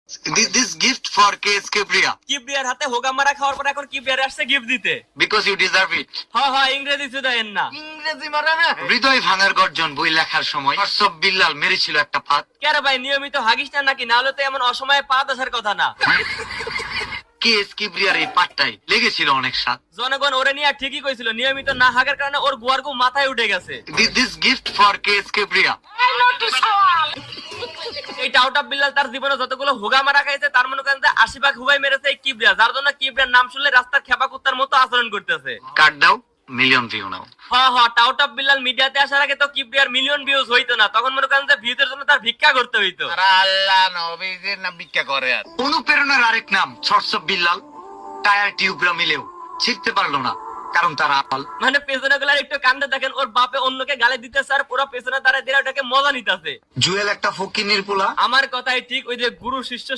This gift for KS Kibriya কিবরিয়ার হাতে হোগা মারা খাওয়ার পর এখন কিবরিয়ার আসছে গিফট দিতে। because you deserve it. হ্যাঁ ইংরেজি শুধাইন না। ইংরেজি মারা না। হৃদয় ভাঙার গর্জন বই লেখার সময় সব বিল্লাল মেরেছিল একটা ফাঁদ। কেরে ভাই নিয়মিত হাগিস না নাকি? না হলে তো এমন অসময়ে পা আসার কথা না। KS Kibriyar এই পাটটাই লেগেছিল অনেক স্বাদ। জনগণ ওরে নিয়ে ঠিকই কইছিল, নিয়মিত না হাগার কারণে ওর গুয়ারগু মাথায় উঠে গেছে। This gift for KS Kibriya এই টাউট অফ বিল্লাল তার জীবনে যতগুলো হুগা মারা খাইছে তার মনে করেন যে 80 ভাগ হুগাই মেরেছে এই কিবরিয়া, যার জন্য কিবরিয়ার নাম শুনলে রাস্তার খেপা কুত্তার মতো আচরণ করতেছে। কাট দাও, million view now. Tout of Billal মিডিয়াতে আসার আগে তো কিবরিয়ার মিলিয়ন ভিউজ হইতো না, তখন মনে করেন যে ভিউজের জন্য তার ভিক্ষা করতে হইতো। আর আল্লাহ নবীজির নাম ভিক্ষা করে আর। অনুপ্রেরণার আরেক নাম শর্টস অফ বিল্লাল। টায়ার টিউবরা মিলেও ছিঁড়তে পারলো না, কারণ তারা আপাল। মানে পেছনে গুলার একটু কান্দে দেখেন, ওর বাপে অন্যকে গালে দিতেছে আর পুরো পেছনে দাঁড়ায় দিয়ে ওটাকে মজা নিতেছে। জুয়েল একটা ফকিন্নির পোলা। আমার কথাই ঠিক, ওই যে গুরু শিষ্য